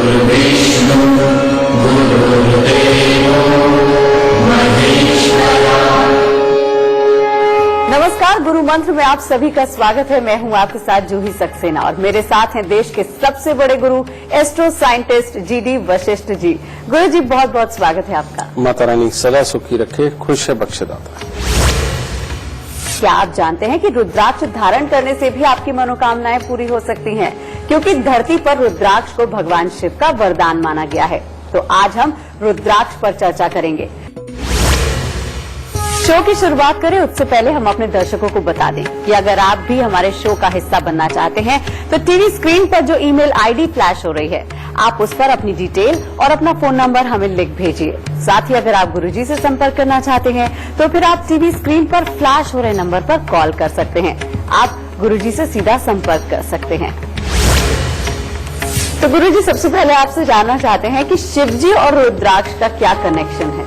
गुरुर्विष्णु गुरुर्देवो महेश्वरा। नमस्कार, गुरु मंत्र में आप सभी का स्वागत है। मैं हूं आपके साथ जूही सक्सेना और मेरे साथ हैं देश के सबसे बड़े गुरु astro scientist GD Vashishtha ji. गुरु जी, बहुत बहुत स्वागत है आपका। माता रानी सदा सुखी रखे, खुश है बख्शेदाता। क्या आप जानते हैं कि रुद्राक्ष धारण करने से भी आपकी मनोकामनाएं पूरी हो सकती हैं? क्योंकि धरती पर रुद्राक्ष को भगवान शिव का वरदान माना गया है। तो आज हम रुद्राक्ष पर चर्चा करेंगे। शो की शुरुआत करें उससे पहले हम अपने दर्शकों को बता दें कि अगर आप भी हमारे शो का हिस्सा बनना चाहते हैं तो टीवी स्क्रीन पर जो ईमेल आईडी फ्लैश हो रही है, आप उस पर अपनी डिटेल और अपना फोन नंबर हमें लिख भेजिए। साथ ही अगर आप गुरुजी से संपर्क करना चाहते हैं तो फिर आप टीवी स्क्रीन पर फ्लैश हो रहे नंबर पर कॉल कर सकते हैं। आप गुरुजी से सीधा संपर्क कर सकते हैं। तो गुरुजी, सबसे पहले आपसे जानना चाहते हैं कि शिवजी और रुद्राक्ष का क्या कनेक्शन है?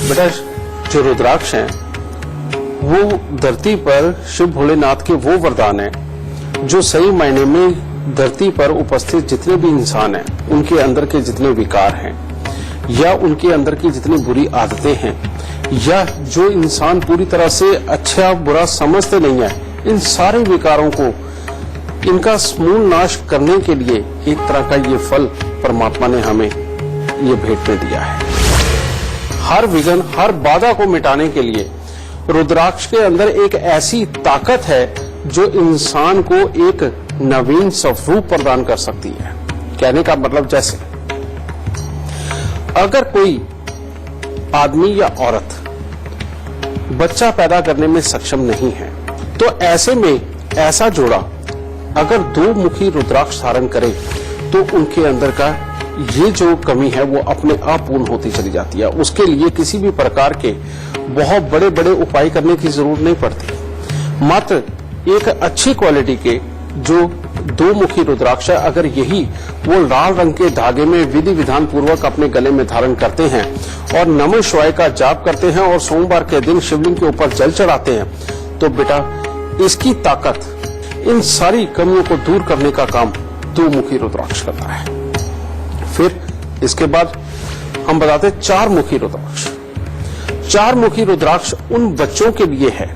बेटा, जो रुद्राक्ष हैं वो धरती पर शिव भोलेनाथ के वो वरदान हैं जो सही मायने में धरती पर उपस्थित जितने भी इंसान हैं, उनके अंदर के जितने विकार हैं या उनके अंदर की जितनी बुरी आदतें हैं या जो इंसान पूरी तरह से अच्छा बुरा समझते नहीं है, इन सारे विकारों को इनका समूल नाश करने के लिए एक तरह का ये फल परमात्मा ने हमें ये भेंट में दिया है। हर विघ्न, हर बाधा को मिटाने के लिए रुद्राक्ष के अंदर एक ऐसी ताकत है जो इंसान को एक नवीन स्वरूप प्रदान कर सकती है। कहने का मतलब, जैसे अगर कोई आदमी या औरत बच्चा पैदा करने में सक्षम नहीं है तो ऐसे में ऐसा जोड़ा अगर दो मुखी रुद्राक्ष धारण करे तो उनके अंदर का ये जो कमी है वो अपने आप पूर्ण होती चली जाती है। उसके लिए किसी भी प्रकार के बहुत बड़े बड़े उपाय करने की जरूरत नहीं पड़ती। मात्र एक अच्छी क्वालिटी के जो दो मुखी रुद्राक्ष है, अगर यही वो लाल रंग के धागे में विधि विधान पूर्वक अपने गले में धारण करते हैं और नमः शिवाय का जाप करते हैं और सोमवार के दिन शिवलिंग के ऊपर जल चढ़ाते हैं, तो बेटा इसकी ताकत इन सारी कमियों को दूर करने का काम दो मुखी रुद्राक्ष करता है। फिर इसके बाद हम बताते हैं चार मुखी रुद्राक्ष। चार मुखी रुद्राक्ष उन बच्चों के लिए है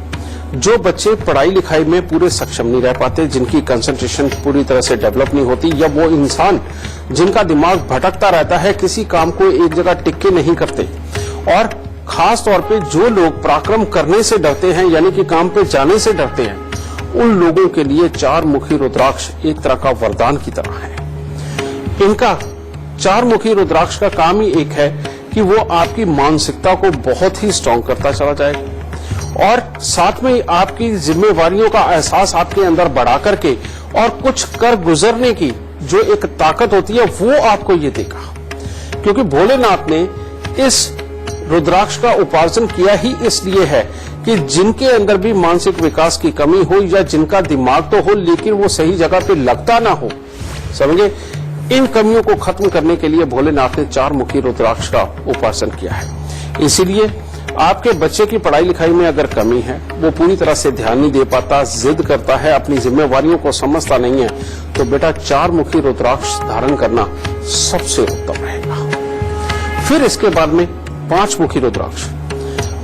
जो बच्चे पढ़ाई लिखाई में पूरे सक्षम नहीं रह पाते, जिनकी कंसंट्रेशन पूरी तरह से डेवलप नहीं होती, या वो इंसान जिनका दिमाग भटकता रहता है, किसी काम को एक जगह टिक नहीं करते। और खास तौर पे जो लोग पराक्रम करने से डरते हैं, यानी कि काम पे जाने से डरते हैं, उन लोगों के लिए चार मुखी रुद्राक्ष एक तरह का वरदान की तरह है। इनका चार मुखी रुद्राक्ष का काम ही एक है कि वो आपकी मानसिकता को बहुत ही स्ट्रांग करता चला जाएगा और साथ में आपकी जिम्मेवारियों का एहसास आपके अंदर बढ़ा करके और कुछ कर गुजरने की जो एक ताकत होती है वो आपको ये देगा। क्योंकि भोलेनाथ ने इस रुद्राक्ष का उपार्जन किया ही इसलिए है कि जिनके अंदर भी मानसिक विकास की कमी हो या जिनका दिमाग तो हो लेकिन वो सही जगह पे लगता ना हो, समझे, इन कमियों को खत्म करने के लिए भोलेनाथ ने चार मुखी रुद्राक्ष का उपार्जन किया है। इसीलिए आपके बच्चे की पढ़ाई लिखाई में अगर कमी है, वो पूरी तरह से ध्यान नहीं दे पाता, जिद करता है, अपनी जिम्मेवारियों को समझता नहीं है, तो बेटा चार मुखी रुद्राक्ष धारण करना सबसे उत्तम रहेगा। फिर इसके बाद में पांच मुखी रुद्राक्ष।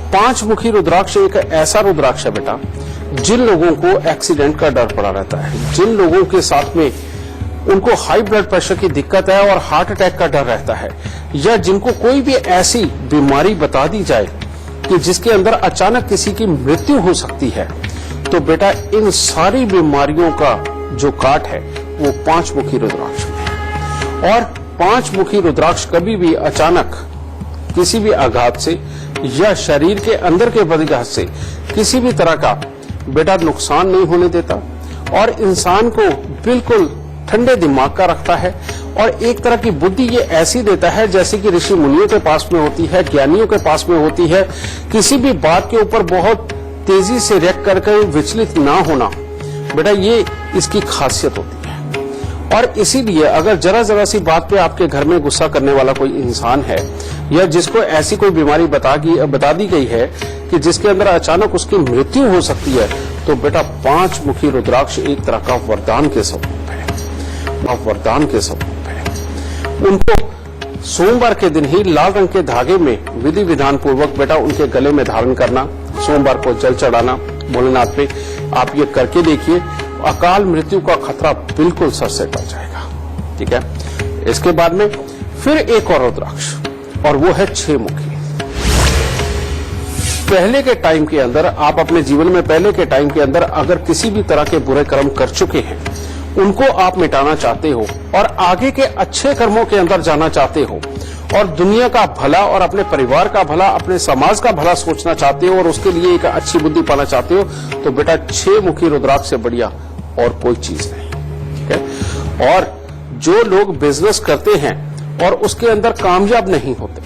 पांच मुखी रुद्राक्ष एक ऐसा रुद्राक्ष है बेटा, जिन लोगों को एक्सीडेंट का डर पड़ा रहता है, जिन लोगों के साथ में उनको हाई ब्लड प्रेशर की दिक्कत है और हार्ट अटैक का डर रहता है, या जिनको कोई भी ऐसी बीमारी बता दी जाए कि जिसके अंदर अचानक किसी की मृत्यु हो सकती है, तो बेटा इन सारी बीमारियों का जो काट है वो पांच मुखी रुद्राक्ष में है। और पांच मुखी रुद्राक्ष कभी भी अचानक किसी भी आघात से या शरीर के अंदर के बदघात से किसी भी तरह का बेटा नुकसान नहीं होने देता और इंसान को बिल्कुल ठंडे दिमाग का रखता है और एक तरह की बुद्धि ये ऐसी देता है जैसे कि ऋषि मुनियों के पास में होती है, ज्ञानियों के पास में होती है। किसी भी बात के ऊपर बहुत तेजी से रिएक्ट करके विचलित ना होना, बेटा ये इसकी खासियत होती है। और इसीलिए अगर जरा सी बात पे आपके घर में गुस्सा करने वाला कोई इंसान है या जिसको ऐसी कोई बीमारी बता दी गई है कि जिसके अंदर अचानक उसकी मृत्यु हो सकती है, तो बेटा पांच मुखी रुद्राक्ष एक तरह का वरदान के स्वरूप है, वरदान के स्वरूप। उनको सोमवार के दिन ही लाल रंग के धागे में विधि विधान पूर्वक बेटा उनके गले में धारण करना, सोमवार को जल चढ़ाना भोलेनाथ पे, आप ये करके देखिए, अकाल मृत्यु का खतरा बिल्कुल सर से टल जाएगा। ठीक है। इसके बाद में फिर एक और रुद्राक्ष, और वो है 6 मुखी। पहले के टाइम के अंदर आप अपने जीवन में पहले के टाइम के अंदर अगर किसी भी तरह के बुरे कर्म कर चुके हैं, उनको आप मिटाना चाहते हो और आगे के अच्छे कर्मों के अंदर जाना चाहते हो और दुनिया का भला और अपने परिवार का भला, अपने समाज का भला सोचना चाहते हो और उसके लिए एक अच्छी बुद्धि पाना चाहते हो, तो बेटा 6 मुखी रुद्राक्ष से बढ़िया और कोई चीज नहीं। ठीक है। और जो लोग बिजनेस करते हैं और उसके अंदर कामयाब नहीं होते,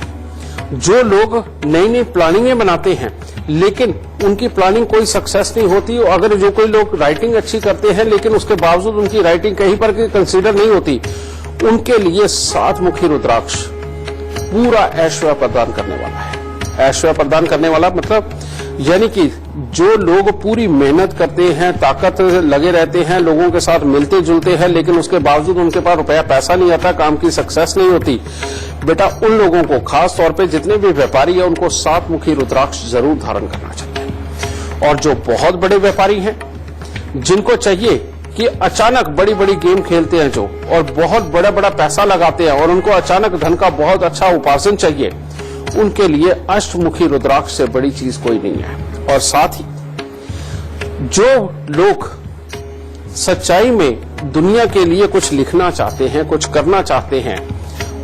जो लोग नई नई प्लानिंगें बनाते हैं लेकिन उनकी प्लानिंग कोई सक्सेस नहीं होती, अगर जो कोई लोग राइटिंग अच्छी करते हैं लेकिन उसके बावजूद उनकी राइटिंग कहीं पर कंसीडर नहीं होती, उनके लिए 7 मुखी रुद्राक्ष पूरा ऐश्वर्य प्रदान करने वाला है। ऐश्वर्य प्रदान करने वाला मतलब यानी कि जो लोग पूरी मेहनत करते हैं, ताकत लगे रहते हैं, लोगों के साथ मिलते जुलते हैं, लेकिन उसके बावजूद उनके पास रुपया पैसा नहीं आता, काम की सक्सेस नहीं होती, बेटा उन लोगों को, खास तौर पे जितने भी व्यापारी हैं, उनको 7 मुखी रुद्राक्ष जरूर धारण करना चाहिए। और जो बहुत बड़े व्यापारी हैं, जिनको चाहिए कि अचानक बड़ी बड़ी गेम खेलते हैं जो, और बहुत बड़ा बड़ा पैसा लगाते हैं और उनको अचानक धन का बहुत अच्छा उपार्जन चाहिए, उनके लिए अष्टमुखी रुद्राक्ष से बड़ी चीज कोई नहीं है। और साथ ही जो लोग सच्चाई में दुनिया के लिए कुछ लिखना चाहते हैं, कुछ करना चाहते हैं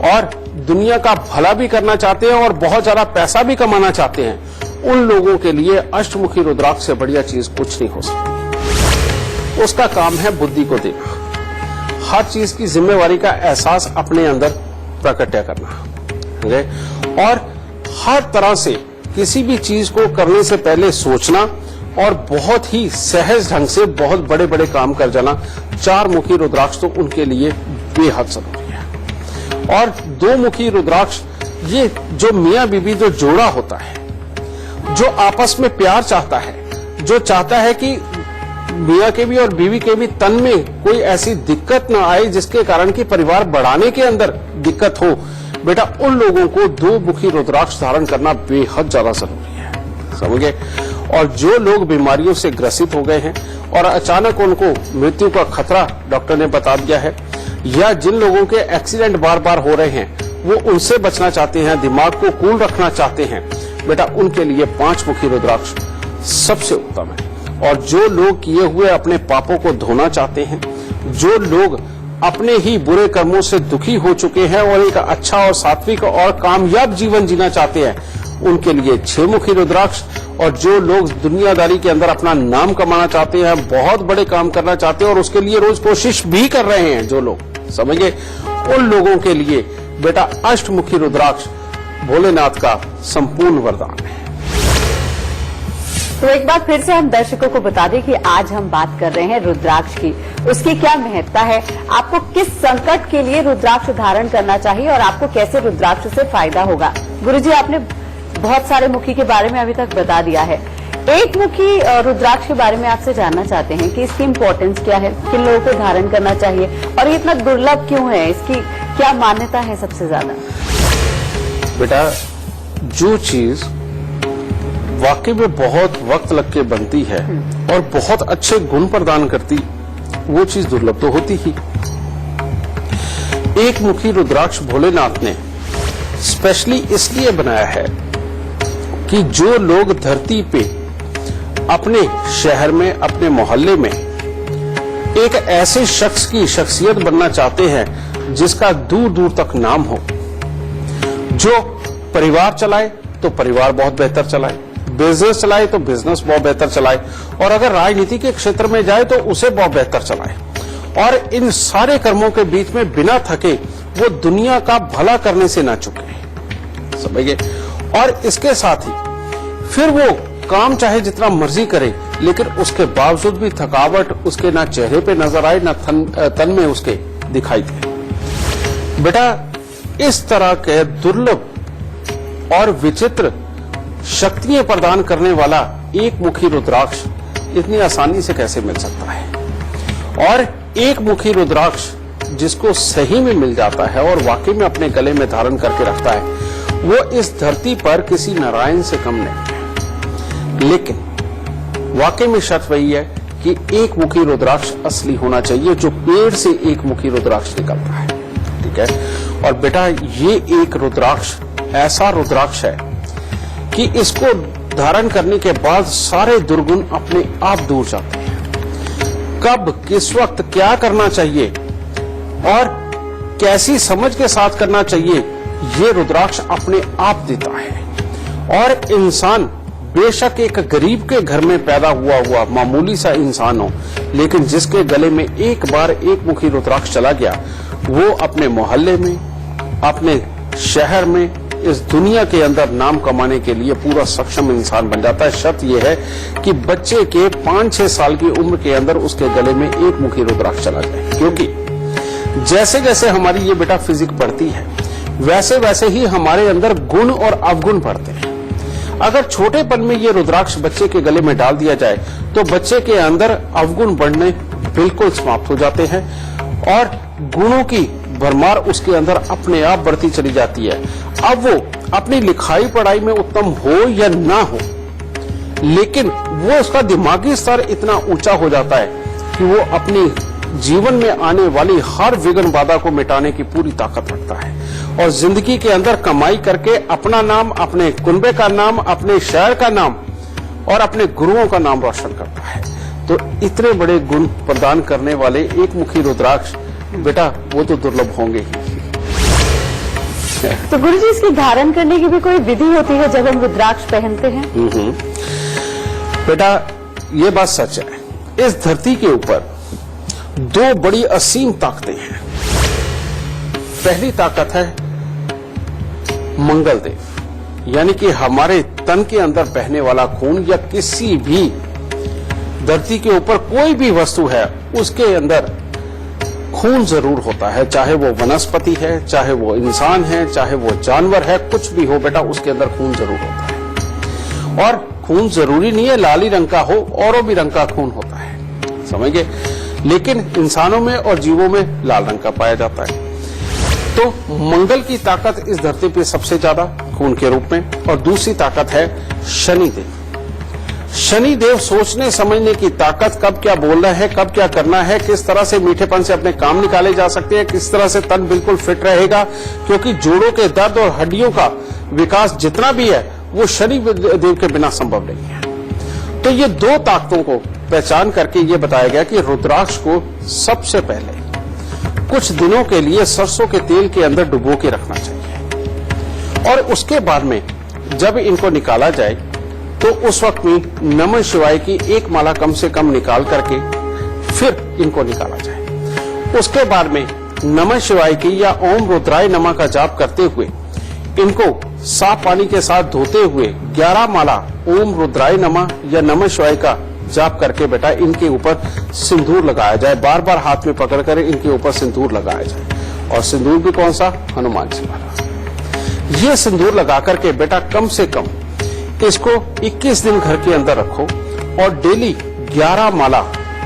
और दुनिया का भला भी करना चाहते हैं और बहुत ज्यादा पैसा भी कमाना चाहते हैं, उन लोगों के लिए अष्टमुखी रुद्राक्ष से बढ़िया चीज कुछ नहीं हो सकती। उसका काम है बुद्धि को देना, हर चीज की जिम्मेवारी का एहसास अपने अंदर प्रकट करना और हर तरह से किसी भी चीज को करने से पहले सोचना और बहुत ही सहज ढंग से बहुत बड़े बड़े काम कर जाना। 4 मुखी रुद्राक्ष तो उनके लिए बेहद जरूरी है। और 2 मुखी रुद्राक्ष, ये जो मियां बीबी जो जोड़ा होता है, जो आपस में प्यार चाहता है, जो चाहता है कि मियां के भी और बीवी के भी तन में कोई ऐसी दिक्कत ना आए जिसके कारण कि परिवार बढ़ाने के अंदर दिक्कत हो, बेटा उन लोगों को 2 मुखी रुद्राक्ष धारण करना बेहद ज्यादा जरूरी है। समझ गए। और जो लोग बीमारियों से ग्रसित हो गए हैं और अचानक उनको मृत्यु का खतरा डॉक्टर ने बता दिया है, या जिन लोगों के एक्सीडेंट बार बार हो रहे हैं, वो उनसे बचना चाहते हैं, दिमाग को कूल रखना चाहते हैं, बेटा उनके लिए 5 मुखी रुद्राक्ष सबसे उत्तम है। और जो लोग किए हुए अपने पापों को धोना चाहते हैं, जो लोग अपने ही बुरे कर्मों से दुखी हो चुके हैं और एक अच्छा और सात्विक और कामयाब जीवन जीना चाहते हैं, उनके लिए 6 मुखी रुद्राक्ष। और जो लोग दुनियादारी के अंदर अपना नाम कमाना चाहते हैं, बहुत बड़े काम करना चाहते हैं और उसके लिए रोज कोशिश भी कर रहे हैं जो लोग, समझिए, उन लोगों के लिए बेटा अष्टमुखी रुद्राक्ष भोलेनाथ का संपूर्ण वरदान है। तो एक बार फिर से हम दर्शकों को बता दें कि आज हम बात कर रहे हैं रुद्राक्ष की, उसकी क्या महत्ता है, आपको किस संकट के लिए रुद्राक्ष धारण करना चाहिए और आपको कैसे रुद्राक्ष से फायदा होगा। गुरुजी, आपने बहुत सारे मुखी के बारे में अभी तक बता दिया है, एक मुखी रुद्राक्ष के बारे में आपसे जानना चाहते हैं कि इसकी इम्पोर्टेंस क्या है, किन लोगों को धारण करना चाहिए और ये इतना दुर्लभ क्यों है, इसकी क्या मान्यता है सबसे ज्यादा। बेटा जो चीज वाकई में बहुत वक्त लग के बनती है और बहुत अच्छे गुण प्रदान करती, वो चीज दुर्लभ तो होती ही। एक मुखी रुद्राक्ष भोलेनाथ ने स्पेशली इसलिए बनाया है कि जो लोग धरती पे अपने शहर में, अपने मोहल्ले में एक ऐसे शख्स की शख्सियत बनना चाहते हैं जिसका दूर दूर तक नाम हो, जो परिवार चलाए तो परिवार बहुत बेहतर चलाए, बिजनेस चलाए तो बिजनेस बहुत बेहतर चलाए, और अगर राजनीति के क्षेत्र में जाए तो उसे बहुत बेहतर चलाए, और इन सारे कर्मों के बीच में बिना थके वो दुनिया का भला करने से ना चुके, समझिए। और इसके साथ ही फिर वो काम चाहे जितना मर्जी करे, लेकिन उसके बावजूद भी थकावट उसके ना चेहरे पे नजर आए, ना तन में उसके दिखाई दे। बेटा इस तरह के दुर्लभ और विचित्र शक्तियां प्रदान करने वाला एक मुखी रुद्राक्ष इतनी आसानी से कैसे मिल सकता है। और एक मुखी रुद्राक्ष जिसको सही में मिल जाता है और वाकई में अपने गले में धारण करके रखता है, वो इस धरती पर किसी नारायण से कम नहीं है। लेकिन वाकई में शर्त वही है कि एक मुखी रुद्राक्ष असली होना चाहिए, जो पेड़ से एक मुखी रुद्राक्ष निकलता है। ठीक है, और बेटा ये एक रुद्राक्ष ऐसा रुद्राक्ष है कि इसको धारण करने के बाद सारे दुर्गुण अपने आप दूर जाते हैं। कब किस वक्त क्या करना चाहिए और कैसी समझ के साथ करना चाहिए, ये रुद्राक्ष अपने आप देता है। और इंसान बेशक एक गरीब के घर में पैदा हुआ मामूली सा इंसान हो, लेकिन जिसके गले में एक बार एक मुखी रुद्राक्ष चला गया, वो अपने मोहल्ले में, अपने शहर में, इस दुनिया के अंदर नाम कमाने के लिए पूरा सक्षम इंसान बन जाता है। शर्त यह है कि बच्चे के 5-6 साल की उम्र के अंदर उसके गले में एक मुखी रुद्राक्ष चला जाए, क्योंकि जैसे जैसे हमारी ये बेटा फिजिक बढ़ती है, वैसे वैसे ही हमारे अंदर गुण और अवगुण बढ़ते हैं। अगर छोटेपन में ये रुद्राक्ष बच्चे के गले में डाल दिया जाए तो बच्चे के अंदर अवगुण बढ़ने बिल्कुल समाप्त हो जाते हैं और गुणों की भरमार उसके अंदर अपने आप बढ़ती चली जाती है। अब वो अपनी लिखाई पढ़ाई में उत्तम हो या ना हो, लेकिन वो उसका दिमागी स्तर इतना ऊंचा हो जाता है कि वो अपनी जीवन में आने वाली हर विघ्न बाधा को मिटाने की पूरी ताकत रखता है और जिंदगी के अंदर कमाई करके अपना नाम, अपने कुनबे का नाम, अपने शहर का नाम और अपने गुरुओं का नाम रोशन करता है। तो इतने बड़े गुण प्रदान करने वाले एक मुखी रुद्राक्ष बेटा वो तो दुर्लभ होंगे ही। तो गुरुजी, इसकी धारण करने की भी कोई विधि होती है जब हम रुद्राक्ष पहनते हैं? बेटा ये बात सच है, इस धरती के ऊपर 2 बड़ी असीम ताकतें हैं। पहली ताकत है मंगल देव, यानी कि हमारे तन के अंदर बहने वाला खून, या किसी भी धरती के ऊपर कोई भी वस्तु है उसके अंदर खून जरूर होता है, चाहे वो वनस्पति है, चाहे वो इंसान है, चाहे वो जानवर है, कुछ भी हो बेटा उसके अंदर खून जरूर होता है। और खून जरूरी नहीं है लाली रंग का हो, औरों भी रंग का खून होता है, समझ गए, लेकिन इंसानों में और जीवों में लाल रंग का पाया जाता है। तो मंगल की ताकत इस धरती पे सबसे ज्यादा खून के रूप में, और दूसरी ताकत है शनिदेव। शनिदेव सोचने समझने की ताकत, कब क्या बोलना है, कब क्या करना है, किस तरह से मीठेपन से अपने काम निकाले जा सकते हैं, किस तरह से तन बिल्कुल फिट रहेगा, क्योंकि जोड़ों के दर्द और हड्डियों का विकास जितना भी है वो शनि देव के बिना संभव नहीं है। तो ये 2 ताकतों को पहचान करके ये बताया गया कि रुद्राक्ष को सबसे पहले कुछ दिनों के लिए सरसों के तेल के अंदर डुबो के रखना चाहिए, और उसके बाद में जब इनको निकाला जाए तो उस वक्त में नमः शिवाय की 1 माला कम से कम निकाल करके फिर इनको निकाला जाए। उसके बाद में नमः शिवाय की या ओम रुद्राय नमः का जाप करते हुए इनको साफ पानी के साथ धोते हुए 11 माला ओम रुद्राय नमः या नमः शिवाय का जाप करके बेटा इनके ऊपर सिंदूर लगाया जाए। बार बार हाथ में पकड़कर इनके ऊपर सिंदूर लगाया जाए, और सिंदूर भी कौन सा, हनुमान जी वाला। ये सिंदूर लगा करके बेटा कम से कम इसको 21 दिन घर के अंदर रखो और डेली 11 माला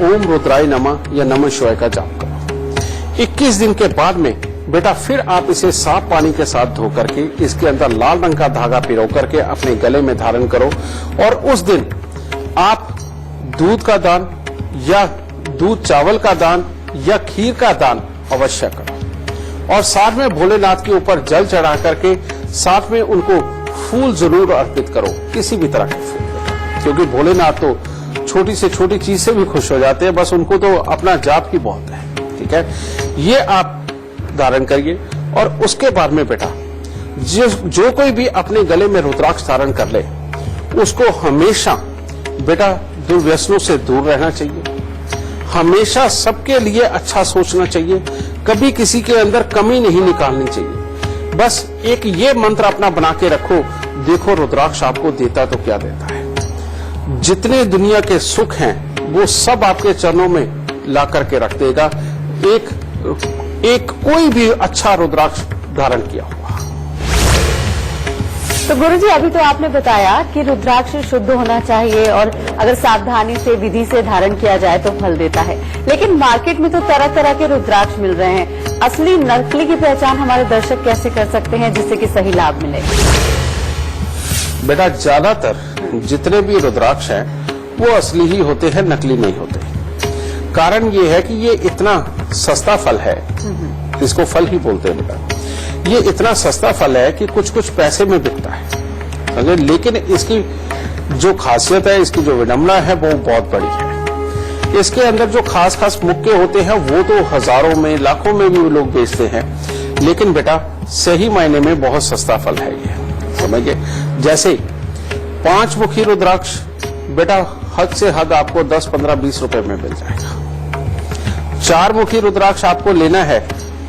ओम रुद्राय नमः या नमः शिवाय का जाप करो। 21 दिन के बाद में बेटा फिर आप इसे साफ पानी के साथ धो करके इसके अंदर लाल रंग का धागा पिरो करके अपने गले में धारण करो, और उस दिन आप दूध का दान या दूध चावल का दान या खीर का दान अवश्य करो, और साथ में भोलेनाथ के ऊपर जल चढ़ा करके साथ में उनको फूल जरूर अर्पित करो, किसी भी तरह के फूल, क्योंकि भोलेनाथ तो छोटी से छोटी चीज से भी खुश हो जाते हैं, बस उनको तो अपना जाप की बहुत है। ठीक है, ये आप धारण करिए। और उसके बाद में बेटा जो कोई भी अपने गले में रुद्राक्ष धारण कर ले, उसको हमेशा बेटा दुर्व्यसनों से दूर रहना चाहिए, हमेशा सबके लिए अच्छा सोचना चाहिए, कभी किसी के अंदर कमी नहीं निकालनी चाहिए। बस एक ये मंत्र अपना बना के रखो, देखो रुद्राक्ष आपको देता तो क्या देता है। जितने दुनिया के सुख हैं वो सब आपके चरणों में ला करके रख देगा, एक कोई भी अच्छा रुद्राक्ष धारण किया हुआ। तो गुरुजी, अभी तो आपने बताया कि रुद्राक्ष शुद्ध होना चाहिए और अगर सावधानी से, विधि से धारण किया जाए तो फल देता है, लेकिन मार्केट में तो तरह तरह के रुद्राक्ष मिल रहे हैं। असली नकली की पहचान हमारे दर्शक कैसे कर सकते हैं जिससे कि सही लाभ मिले? बेटा, ज्यादातर जितने भी रुद्राक्ष हैं वो असली ही होते हैं, नकली नहीं होते। कारण ये है कि ये इतना सस्ता फल है, इसको फल ही बोलते हैं बेटा। ये इतना सस्ता फल है कि कुछ कुछ पैसे में बिकता है, समझे? लेकिन इसकी जो खासियत है, इसकी जो विडंबना है वो बहुत बड़ी है। इसके अंदर जो खास खास मुक्के होते हैं वो तो हजारों में, लाखों में भी लोग बेचते हैं, लेकिन बेटा सही मायने में बहुत सस्ता फल है ये, समझिए। जैसे 5 मुखी रुद्राक्ष बेटा हद से हद आपको 10, 15, 20 रुपए में मिल जाएगा। 4 मुखी रुद्राक्ष आपको लेना है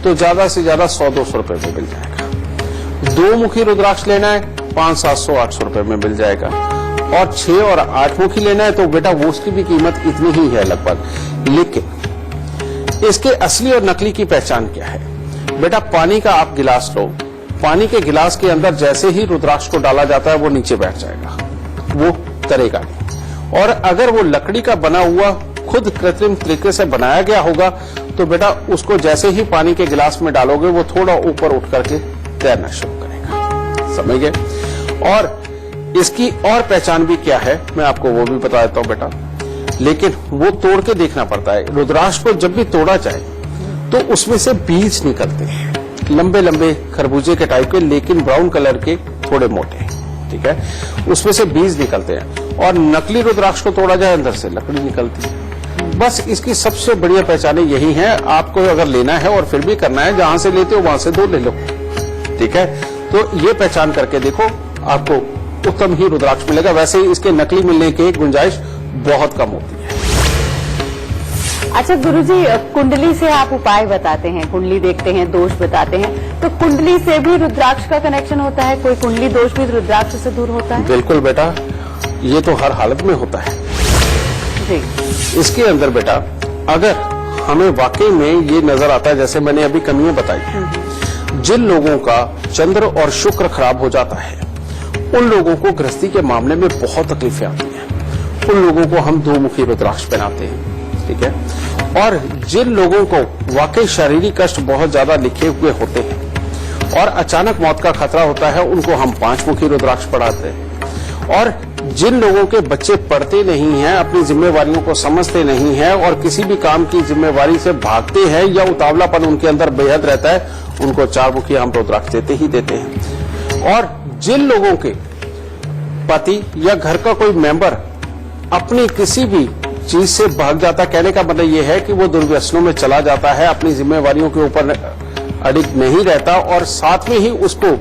तो ज्यादा से ज्यादा 100-200 रुपए में मिल जाएगा। 2 मुखी रुद्राक्ष लेना है 500-700-800 रुपए में मिल जाएगा। और 6 और 8 मुखी लेना है तो बेटा वो उसकी भी कीमत इतनी ही है लगभग। लेकिन इसके असली और नकली की पहचान क्या है? बेटा, पानी का आप गिलास लो, पानी के गिलास के अंदर जैसे ही रुद्राक्ष को डाला जाता है वो नीचे बैठ जाएगा, वो तरेगा नहीं। और अगर वो लकड़ी का बना हुआ खुद कृत्रिम तरीके से बनाया गया होगा तो बेटा उसको जैसे ही पानी के गिलास में डालोगे वो थोड़ा ऊपर उठ करके तैरना शुरू करेगा, समझ गए? और इसकी और पहचान भी क्या है मैं आपको वो भी बता देता हूं बेटा, लेकिन वो तोड़ के देखना पड़ता है। रुद्राक्ष को जब भी तोड़ा जाए तो उसमें से बीज निकलते हैं, लंबे लंबे खरबूजे के टाइप के, लेकिन ब्राउन कलर के, थोड़े मोटे, ठीक है? उसमें से बीज निकलते हैं। और नकली रुद्राक्ष को तोड़ा जाए अंदर से लकड़ी निकलती है। बस इसकी सबसे बढ़िया पहचाने यही है। आपको अगर लेना है और फिर भी करना है, जहां से लेते हो वहां से 2 ले लो, ठीक है? तो ये पहचान करके देखो, आपको उत्तम ही रुद्राक्ष मिलेगा। वैसे ही इसके नकली मिलने की गुंजाइश बहुत कम होती है। अच्छा गुरुजी, कुंडली से आप उपाय बताते हैं, कुंडली देखते हैं, दोष बताते हैं, तो कुंडली से भी रुद्राक्ष का कनेक्शन होता है? कोई कुंडली दोष भी रुद्राक्ष से दूर होता है? बिल्कुल बेटा, ये तो हर हालत में होता है जी। इसके अंदर बेटा अगर हमें वाकई में ये नजर आता है, जैसे मैंने अभी कमियां बताई, जिन लोगों का चंद्र और शुक्र खराब हो जाता है उन लोगों को गृहस्थी के मामले में बहुत तकलीफें आती हैं। उन लोगों को हम 2 मुखी रुद्राक्ष पहनाते हैं, ठीक है? और जिन लोगों को वाकई शारीरिक कष्ट बहुत ज्यादा लिखे हुए होते हैं और अचानक मौत का खतरा होता है, उनको हम 5 मुखी रुद्राक्ष पढ़ाते हैं। और जिन लोगों के बच्चे पढ़ते नहीं हैं, अपनी जिम्मेवारियों को समझते नहीं हैं और किसी भी काम की जिम्मेवारी से भागते हैं या उतावलापन उनके अंदर बेहद रहता है, उनको 4 मुखी हम रुद्राक्ष देते ही देते हैं। और जिन लोगों के पति या घर का कोई मेंबर अपनी किसी भी चीज से भाग जाता, कहने का मतलब यह है कि वो दुर्व्यसनों में चला जाता है, अपनी जिम्मेवारियों के ऊपर अडिग नहीं रहता और साथ में ही उसको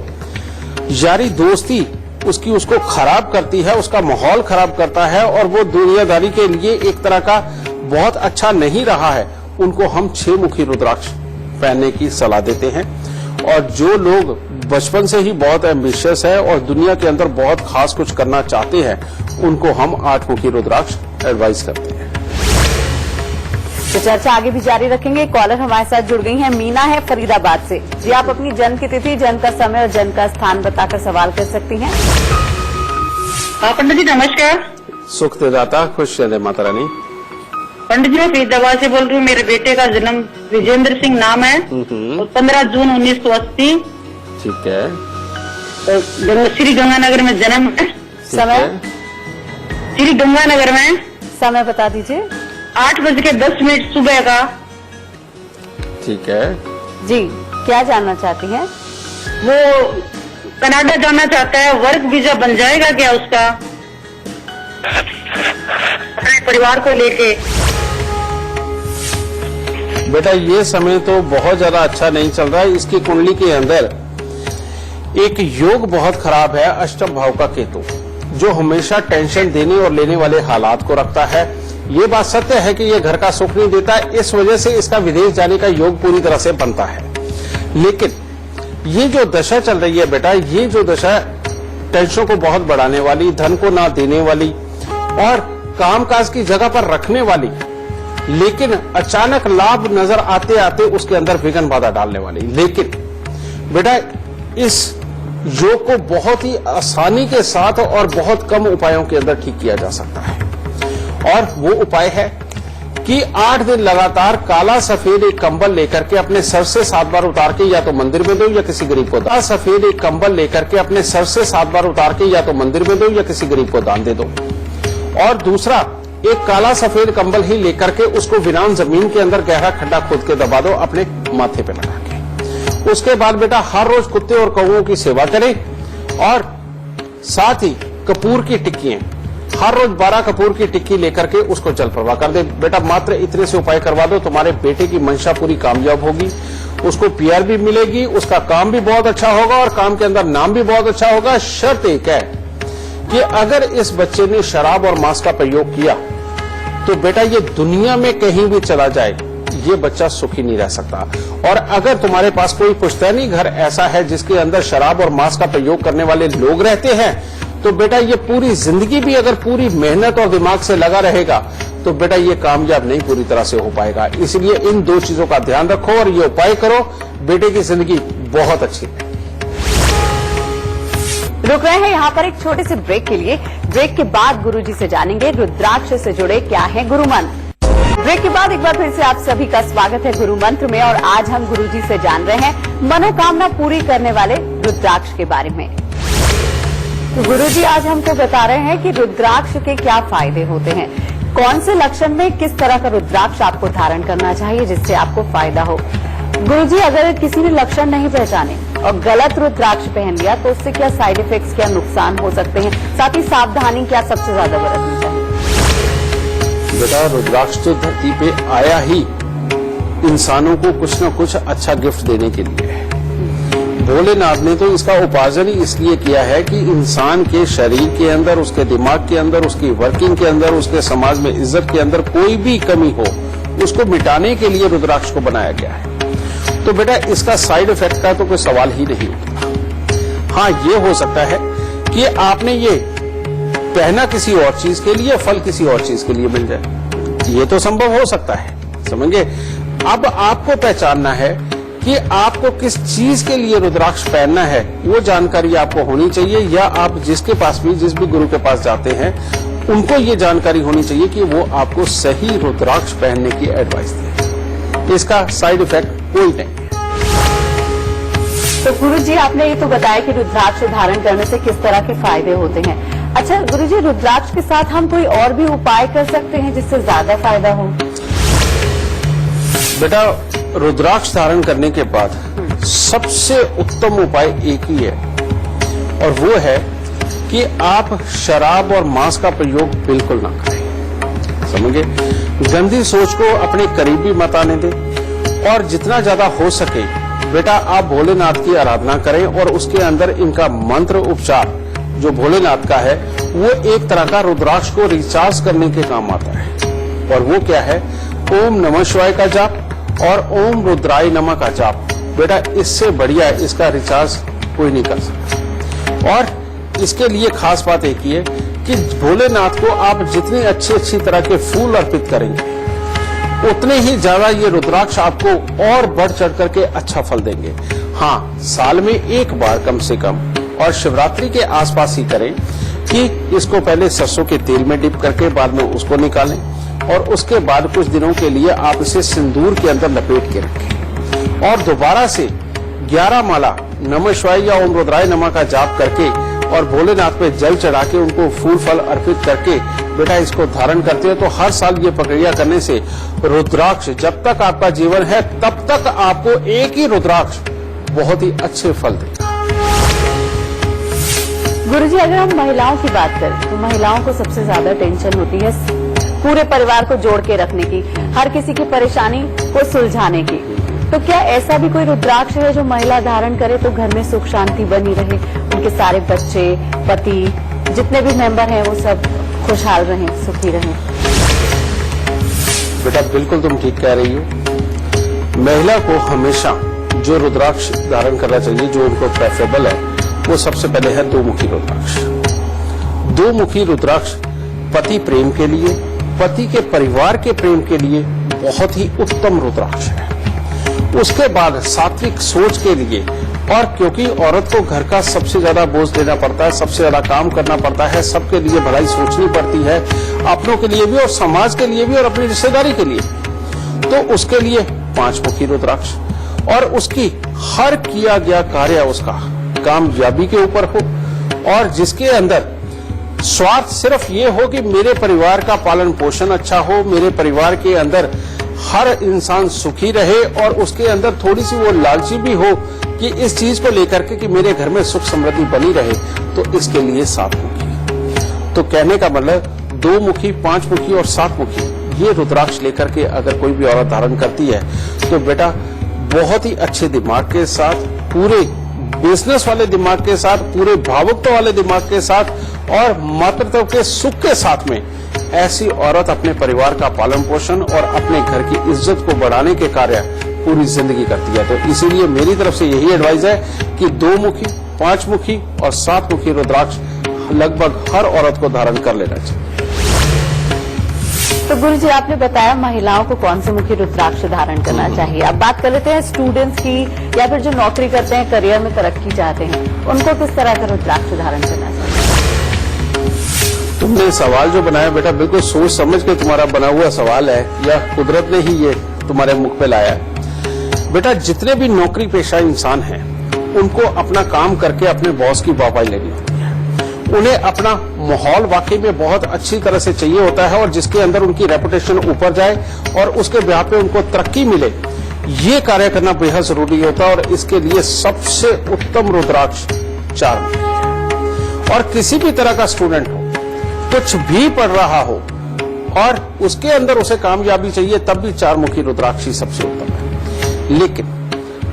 यारी दोस्ती उसको खराब करती है, उसका माहौल खराब करता है और वो दुनियादारी के लिए एक तरह का बहुत अच्छा नहीं रहा है, उनको हम 6 मुखी रुद्राक्ष पहनने की सलाह देते हैं। और जो लोग बचपन से ही बहुत एम्बिशियस है और दुनिया के अंदर बहुत खास कुछ करना चाहते हैं, उनको हम 8 मुखी रुद्राक्ष एडवाइस करते हैं। तो चर्चा आगे भी जारी रखेंगे। कॉलर हमारे साथ जुड़ गई हैं, मीना है फरीदाबाद से। जी, आप अपनी जन्म की तिथि, जन्म का समय और जन्म का स्थान बताकर सवाल कर सकती हैं। पंडित जी नमस्कार। सुख दे दाता, खुश रहे माता रानी। पंडित जी मैं फरीदाबाद से बोल रही हूँ। मेरे बेटे का जन्म विजेंद्र सिंह नाम है और 15 जून 1980, ठीक है? श्री गंगानगर में जन्म है। समय? श्री गंगानगर में। समय बता दीजिए। 8:10 सुबह का। ठीक है जी, क्या जानना चाहती हैं? वो कनाडा जाना चाहता है, वर्क वीजा बन जाएगा क्या उसका अपने परिवार को लेके? बेटा, ये समय तो बहुत ज्यादा अच्छा नहीं चल रहा है। इसकी कुंडली के अंदर एक योग बहुत खराब है, अष्टम भाव का केतु, जो हमेशा टेंशन देने और लेने वाले हालात को रखता है। ये बात सत्य है कि ये घर का सुख नहीं देता, इस वजह से इसका विदेश जाने का योग पूरी तरह से बनता है। लेकिन ये जो दशा चल रही है बेटा, ये जो दशा टेंशन को बहुत बढ़ाने वाली, धन को ना देने वाली और कामकाज की जगह पर रखने वाली, लेकिन अचानक लाभ नजर आते आते उसके अंदर विघ्न बाधा डालने वाली। लेकिन बेटा, इस योग को बहुत ही आसानी के साथ और बहुत कम उपायों के अंदर ठीक किया जा सकता है। और वो उपाय है कि 8 दिन लगातार काला सफेद एक कंबल लेकर के अपने सर से 7 बार उतार के या तो मंदिर में दो या किसी गरीब को दान। सफेद एक कंबल लेकर के अपने सर से 7 बार उतार के या तो मंदिर में दो या किसी गरीब को दान दे दो। और दूसरा, एक काला सफेद कंबल ही लेकर के उसको वीरान जमीन के अंदर गहरा खड्डा खोद के दबा दो अपने माथे पे लगा के। उसके बाद बेटा हर रोज कुत्ते और कौओं की सेवा करें और साथ ही कपूर की टिक्कियां, हर रोज 12 कपूर की टिक्की लेकर के उसको जल प्रवाह कर दे। बेटा मात्र इतने से उपाय करवा दो, तुम्हारे बेटे की मंशा पूरी कामयाब होगी, उसको पीआर भी मिलेगी, उसका काम भी बहुत अच्छा होगा और काम के अंदर नाम भी बहुत अच्छा होगा। शर्त एक है कि अगर इस बच्चे ने शराब और मांस का प्रयोग किया तो बेटा ये दुनिया में कहीं भी चला जाए ये बच्चा सुखी नहीं रह सकता। और अगर तुम्हारे पास कोई पुश्तैनी घर ऐसा है जिसके अंदर शराब और मांस का प्रयोग करने वाले लोग रहते हैं तो बेटा ये पूरी जिंदगी भी अगर पूरी मेहनत और दिमाग से लगा रहेगा तो बेटा ये कामयाब नहीं पूरी तरह से हो पाएगा। इसलिए इन 2 चीजों का ध्यान रखो और ये उपाय करो, बेटे की जिंदगी बहुत अच्छी है। रुक रहे हैं यहाँ पर एक छोटे से ब्रेक के लिए। ब्रेक के बाद गुरुजी से जानेंगे रुद्राक्ष से जुड़े क्या है गुरु मंत्र। ब्रेक के बाद एक बार फिर से आप सभी का स्वागत है गुरु मंत्र में और आज हम गुरुजी से जान रहे हैं मनोकामना पूरी करने वाले रुद्राक्ष के बारे में। तो गुरुजी आज हमको बता रहे हैं कि रुद्राक्ष के क्या फायदे होते हैं, कौन से लक्षण में किस तरह का रुद्राक्ष आपको धारण करना चाहिए जिससे आपको फायदा हो। गुरुजी अगर किसी ने लक्षण नहीं पहचाने और गलत रुद्राक्ष पहन लिया तो उससे क्या साइड इफेक्ट्स, क्या नुकसान हो सकते हैं, साथ ही सावधानी क्या सबसे ज्यादा बरतनी चाहिए। बेटा रुद्राक्ष तो धरती पे आया ही इंसानों को कुछ न कुछ अच्छा गिफ्ट देने के लिए है। भोलेनाथ ने तो इसका उपार्जन ही इसलिए किया है कि इंसान के शरीर के अंदर, उसके दिमाग के अंदर, उसकी वर्किंग के अंदर, उसके समाज में इज्जत के अंदर कोई भी कमी हो उसको मिटाने के लिए रुद्राक्ष को बनाया गया है। तो बेटा इसका साइड इफेक्ट का तो कोई सवाल ही नहीं होता। हाँ ये हो सकता है कि आपने ये पहना किसी और चीज के लिए, फल किसी और चीज के लिए मिल जाए, ये तो संभव हो सकता है, समझे। अब आपको पहचानना है कि आपको किस चीज के लिए रुद्राक्ष पहनना है, वो जानकारी आपको होनी चाहिए। या आप जिसके पास भी, जिस भी गुरु के पास जाते हैं उनको ये जानकारी होनी चाहिए कि वो आपको सही रुद्राक्ष पहनने की एडवाइस दें। इसका साइड इफेक्ट कोई नहीं है। तो गुरुजी आपने ये तो बताया कि रुद्राक्ष धारण करने से किस तरह के फायदे होते हैं। अच्छा गुरुजी, रुद्राक्ष के साथ हम कोई और भी उपाय कर सकते हैं जिससे ज्यादा फायदा हो। बेटा रुद्राक्ष धारण करने के बाद सबसे उत्तम उपाय एक ही है और वो है कि आप शराब और मांस का प्रयोग बिल्कुल ना करें, समझे। गंदी सोच को अपने करीबी मत आने दें और जितना ज्यादा हो सके बेटा आप भोलेनाथ की आराधना करें और उसके अंदर इनका मंत्र उपचार जो भोलेनाथ का है वो एक तरह का रुद्राक्ष को रिचार्ज करने के काम आता है। और वो क्या है, ओम नमः शिवाय का जाप और ओम रुद्राय नमः का जाप। बेटा इससे बढ़िया इसका रिचार्ज कोई नहीं कर सकता। और इसके लिए खास बात एक ही है कि भोलेनाथ को आप जितनी अच्छी तरह के फूल अर्पित करेंगे उतने ही ज्यादा ये रुद्राक्ष आपको और बढ़ चढ़ करके अच्छा फल देंगे। हाँ साल में एक बार कम से कम और शिवरात्रि के आसपास ही करें कि इसको पहले सरसों के तेल में डिप करके बाद में उसको निकालें और उसके बाद कुछ दिनों के लिए आप इसे सिंदूर के अंदर लपेट के रखें और दोबारा से 11 माला नमः शिवाय या ओम रुद्राय नमः का जाप करके और भोलेनाथ पे जल चढ़ा के उनको फूल फल अर्पित करके बेटा इसको धारण करते हैं तो हर साल ये प्रक्रिया करने से रुद्राक्ष जब तक आपका जीवन है तब तक आपको एक ही रुद्राक्ष बहुत ही अच्छे फल देगा। गुरुजी अगर हम महिलाओं की बात करें तो महिलाओं को सबसे ज्यादा टेंशन होती है पूरे परिवार को जोड़ के रखने की, हर किसी की परेशानी को सुलझाने की। तो क्या ऐसा भी कोई रुद्राक्ष है जो महिला धारण करे तो घर में सुख शांति बनी रहे, उनके सारे बच्चे, पति, जितने भी मेंबर हैं वो सब खुशहाल रहें, सुखी रहें। बेटा बिल्कुल तुम ठीक कह रही हो। महिला को हमेशा जो रुद्राक्ष धारण करना चाहिए जो उनको प्रेफरेबल है वो सबसे पहले है 2 मुखी रुद्राक्ष। 2 मुखी रुद्राक्ष पति प्रेम के लिए, पति के परिवार के प्रेम के लिए बहुत ही उत्तम रुद्राक्ष है। उसके बाद सात्विक सोच के लिए और क्योंकि औरत को घर का सबसे ज्यादा बोझ लेना पड़ता है, सबसे ज्यादा काम करना पड़ता है, सबके लिए भलाई सोचनी पड़ती है, अपनों के लिए भी और समाज के लिए भी और अपनी रिश्तेदारी के लिए, तो उसके लिए 5 मुखी रुद्राक्ष और उसकी हर किया गया कार्य उसका कामयाबी के ऊपर हो और जिसके अंदर स्वार्थ सिर्फ ये हो कि मेरे परिवार का पालन पोषण अच्छा हो, मेरे परिवार के अंदर हर इंसान सुखी रहे और उसके अंदर थोड़ी सी वो लालची भी हो कि इस चीज को लेकर के कि मेरे घर में सुख समृद्धि बनी रहे, तो इसके लिए 7 मुखी। तो कहने का मतलब 2 मुखी, 5 मुखी और 7 मुखी ये रुद्राक्ष लेकर के अगर कोई भी औरत धारण करती है तो बेटा बहुत ही अच्छे दिमाग के साथ, पूरे बिजनेस वाले दिमाग के साथ, पूरे भावुकता वाले दिमाग के साथ और मातृत्व के सुख के साथ में ऐसी औरत अपने परिवार का पालन पोषण और अपने घर की इज्जत को बढ़ाने के कार्य पूरी जिंदगी करती है। तो इसीलिए मेरी तरफ से यही एडवाइस है कि 2 मुखी, 5 मुखी और 7 मुखी रुद्राक्ष लगभग हर औरत को धारण कर लेना चाहिए। तो गुरुजी आपने बताया महिलाओं को कौन से मुखी रुद्राक्ष धारण करना चाहिए। अब बात कर लेते हैं स्टूडेंट्स की या फिर जो नौकरी करते हैं, करियर में तरक्की चाहते हैं, उनको किस तरह का रुद्राक्ष धारण करना चाहिए? तुमने सवाल जो बनाया बेटा बिल्कुल सोच समझ के तुम्हारा बना हुआ सवाल है या कुदरत ने ही ये तुम्हारे मुख पे लाया है। बेटा जितने भी नौकरी पेशा इंसान हैं उनको अपना काम करके अपने बॉस की वाहवाही लेनी होती है, उन्हें अपना माहौल वाकई में बहुत अच्छी तरह से चाहिए होता है और जिसके अंदर उनकी रेपुटेशन ऊपर जाए और उसके ब्याह पे उनको तरक्की मिले, ये कार्य करना बेहद जरूरी होता है। और इसके लिए सबसे उत्तम रुद्राक्ष 4 मुखी है। और किसी भी तरह का स्टूडेंट हो, कुछ भी पढ़ रहा हो और उसके अंदर उसे कामयाबी चाहिए, तब भी 4 मुखी रुद्राक्ष ही सबसे उत्तम है। लेकिन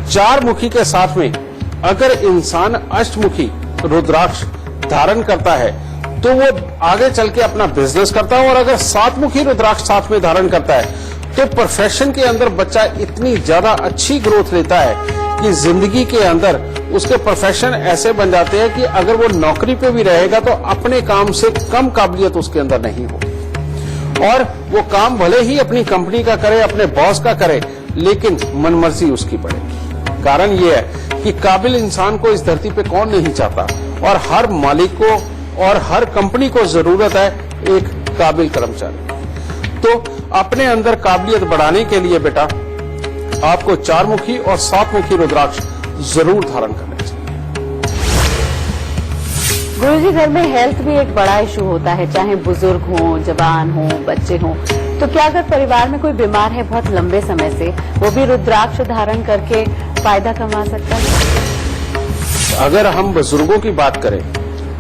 4 मुखी के साथ में अगर इंसान अष्टमुखी रुद्राक्ष धारण करता है तो वो आगे चल के अपना बिजनेस करता है। और अगर 7 मुखी रुद्राक्ष साथ में धारण करता है तो प्रोफेशन के अंदर बच्चा इतनी ज्यादा अच्छी ग्रोथ लेता है कि जिंदगी के अंदर उसके प्रोफेशन ऐसे बन जाते हैं कि अगर वो नौकरी पे भी रहेगा तो अपने काम से कम काबिलियत उसके अंदर नहीं होगी और वो काम भले ही अपनी कंपनी का करे, अपने बॉस का करे, लेकिन मनमर्जी उसकी पड़ेगी। कारण ये है कि काबिल इंसान को इस धरती पे कौन नहीं चाहता और हर मालिक को और हर कंपनी को जरूरत है एक काबिल कर्मचारी। तो अपने अंदर काबिलियत बढ़ाने के लिए बेटा आपको 4 मुखी और 7 मुखी रुद्राक्ष जरूर धारण करना चाहिए। गुरुजी घर में हेल्थ भी एक बड़ा इशू होता है, चाहे बुजुर्ग हो, जवान हो, बच्चे हो, तो क्या अगर परिवार में कोई बीमार है बहुत लंबे समय से, वो भी रुद्राक्ष धारण करके फायदा कमा सकता है? अगर हम बुजुर्गों की बात करें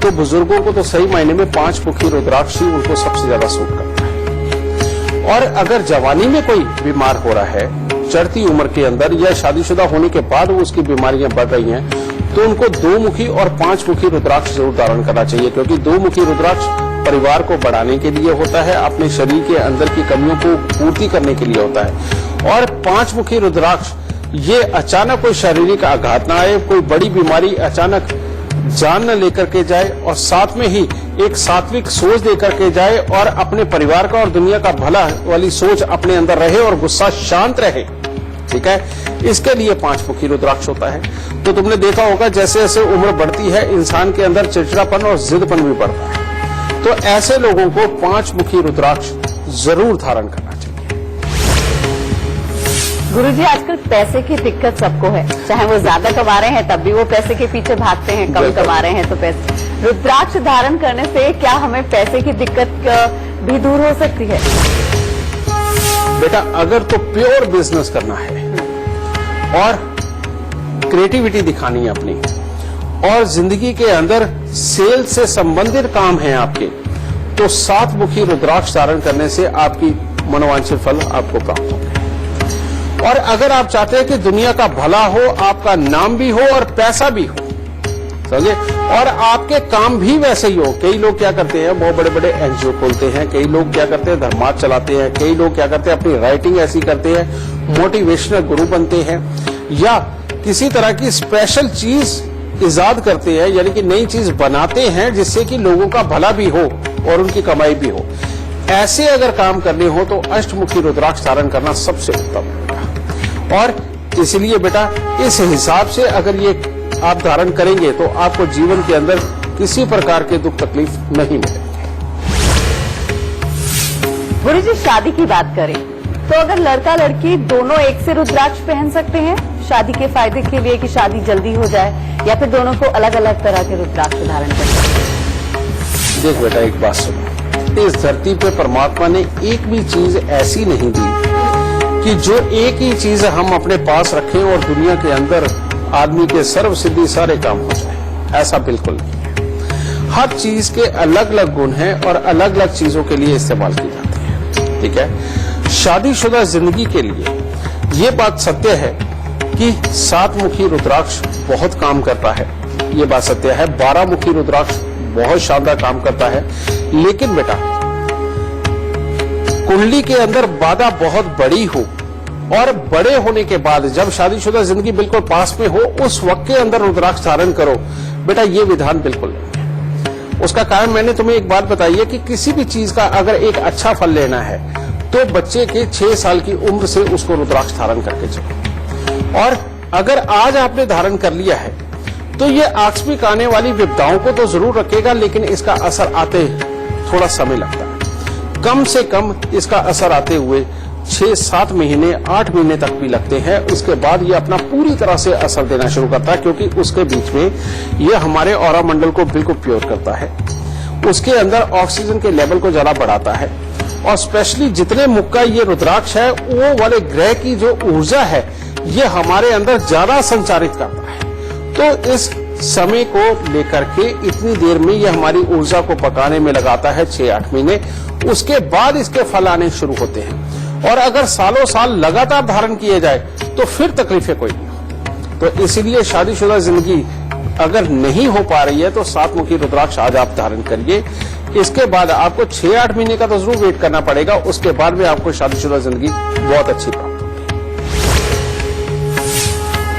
तो बुजुर्गों को तो सही मायने में 5 मुखी रुद्राक्ष ही उनको सबसे ज्यादा सूट करता है। और अगर जवानी में कोई बीमार हो रहा है, चढ़ती उम्र के अंदर या शादीशुदा होने के बाद वो उसकी बीमारियां बढ़ रही हैं, तो उनको 2 मुखी और 5 मुखी रुद्राक्ष जरूर धारण करना चाहिए। क्योंकि 2 मुखी रुद्राक्ष परिवार को बढ़ाने के लिए होता है, अपने शरीर के अंदर की कमियों को पूर्ति करने के लिए होता है। और 5 मुखी रुद्राक्ष ये अचानक कोई शारीरिक आघात ना आए, कोई बड़ी बीमारी अचानक जान न लेकर के जाए और साथ में ही एक सात्विक सोच देकर के जाए और अपने परिवार का और दुनिया का भला वाली सोच अपने अंदर रहे और गुस्सा शांत रहे। ठीक है, इसके लिए 5 मुखी रुद्राक्ष होता है। तो तुमने देखा होगा जैसे जैसे उम्र बढ़ती है इंसान के अंदर चिड़चिड़ापन और जिदपन भी बढ़ता है। तो ऐसे लोगों को 5 मुखी रुद्राक्ष जरूर धारण करना चाहिए। गुरुजी आजकल पैसे की दिक्कत सबको है, चाहे वो ज्यादा कमा रहे हैं तब भी वो पैसे के पीछे भागते हैं, कम कमा रहे हैं तो पैसे। रुद्राक्ष धारण करने से क्या हमें पैसे की दिक्कत भी दूर हो सकती है? बेटा अगर तो प्योर बिजनेस करना है और क्रिएटिविटी दिखानी है अपनी और जिंदगी के अंदर सेल से संबंधित काम है आपके, तो 7 मुखी रुद्राक्ष धारण करने से आपकी मनोवांछित फल आपको प्राप्त होंगे। और अगर आप चाहते हैं कि दुनिया का भला हो, आपका नाम भी हो और पैसा भी हो, समझे, और आपके काम भी वैसे ही हो। कई लोग क्या करते हैं, बहुत बड़े बड़े एनजीओ खोलते हैं, कई लोग क्या करते हैं धर्मार्थ चलाते हैं, कई लोग क्या करते हैं अपनी राइटिंग ऐसी करते हैं, मोटिवेशनल गुरु बनते हैं या किसी तरह की स्पेशल चीज इजाद करते हैं, यानी कि नई चीज बनाते हैं जिससे कि लोगों का भला भी हो और उनकी कमाई भी हो। ऐसे अगर काम करने हो तो अष्टमुखी रुद्राक्ष धारण करना सबसे उत्तम है। और इसलिए बेटा इस हिसाब से अगर ये आप धारण करेंगे तो आपको जीवन के अंदर किसी प्रकार के दुख तकलीफ नहीं मिलेगी। गुरुजी, शादी की बात करें तो अगर लड़का लड़की दोनों एक से रुद्राक्ष पहन सकते हैं शादी के फायदे के लिए कि शादी जल्दी हो जाए, या फिर दोनों को अलग अलग तरह के रुद्राक्ष धारण करना? देख बेटा, एक बात सुनो, इस धरती पे परमात्मा ने एक भी चीज ऐसी नहीं दी कि जो एक ही चीज हम अपने पास रखें और दुनिया के अंदर आदमी के सर्व सिद्धि सारे काम हो जाए। ऐसा बिल्कुल नहीं है। हर चीज के अलग अलग गुण हैं और अलग अलग चीजों के लिए इस्तेमाल की जाती है। ठीक है, शादीशुदा जिंदगी के लिए ये बात सत्य है कि 7 मुखी रुद्राक्ष बहुत काम करता है, ये बात सत्य है। 12 मुखी रुद्राक्ष बहुत शानदार काम करता है। लेकिन बेटा, कुंडली के अंदर बाधा बहुत बड़ी हो और बड़े होने के बाद जब शादीशुदा जिंदगी बिल्कुल पास में हो, उस वक्त के अंदर रुद्राक्ष धारण करो, बेटा ये विधान बिल्कुल नहीं है। उसका कारण मैंने तुम्हें एक बात बताई है कि किसी भी चीज का अगर एक अच्छा फल लेना है तो बच्चे के 6 साल की उम्र से उसको रुद्राक्ष धारण करके चलो। और अगर आज आपने धारण कर लिया है तो ये आकस्मिक आने वाली विपदाओं को तो जरूर रखेगा, लेकिन इसका असर आते थोड़ा समय लगता है। कम से कम इसका असर आते हुए 6-7 महीने 8 महीने तक भी लगते हैं। उसके बाद ये अपना पूरी तरह से असर देना शुरू करता है, क्योंकि उसके बीच में ये हमारे ऑरा मंडल को बिल्कुल प्योर करता है, उसके अंदर ऑक्सीजन के लेवल को ज्यादा बढ़ाता है। और स्पेशली जितने मुख का ये रुद्राक्ष है, वो वाले ग्रह की जो ऊर्जा है ये हमारे अंदर ज्यादा संचारित करता है। तो इस समय को लेकर के इतनी देर में ये हमारी ऊर्जा को पकाने में लगाता है 6-8 महीने। उसके बाद इसके फल आने शुरू होते हैं। और अगर सालों साल लगातार धारण किए जाए तो फिर तकलीफें कोई नहीं। तो इसीलिए शादीशुदा जिंदगी अगर नहीं हो पा रही है तो 7 मुखी रुद्राक्ष आज आप धारण करिए। इसके बाद आपको 6-8 महीने का तो जरूर वेट करना पड़ेगा। उसके बाद में आपको शादीशुदा जिंदगी बहुत अच्छी प्राप्त होगी।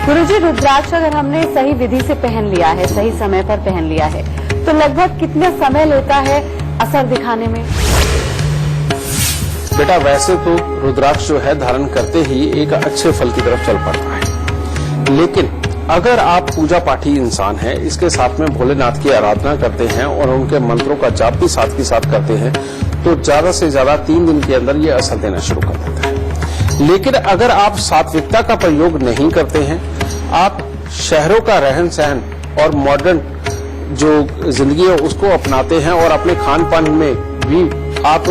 गुरुजी, रुद्राक्ष अगर हमने सही विधि से पहन लिया है, सही समय पर पहन लिया है, तो लगभग कितना समय लेता है असर दिखाने में? बेटा, वैसे तो रुद्राक्ष जो है धारण करते ही एक अच्छे फल की तरफ चल पड़ता है। लेकिन अगर आप पूजा पाठी इंसान हैं, इसके साथ में भोलेनाथ की आराधना करते हैं और उनके मंत्रों का जाप भी साथ के साथ करते हैं, तो ज्यादा से ज्यादा 3 दिन के अंदर ये असर देना शुरू कर देता है। लेकिन अगर आप सात्विकता का प्रयोग नहीं करते हैं, आप शहरों का रहन सहन और मॉडर्न जो जिंदगी है उसको अपनाते हैं और अपने खान पान में भी आप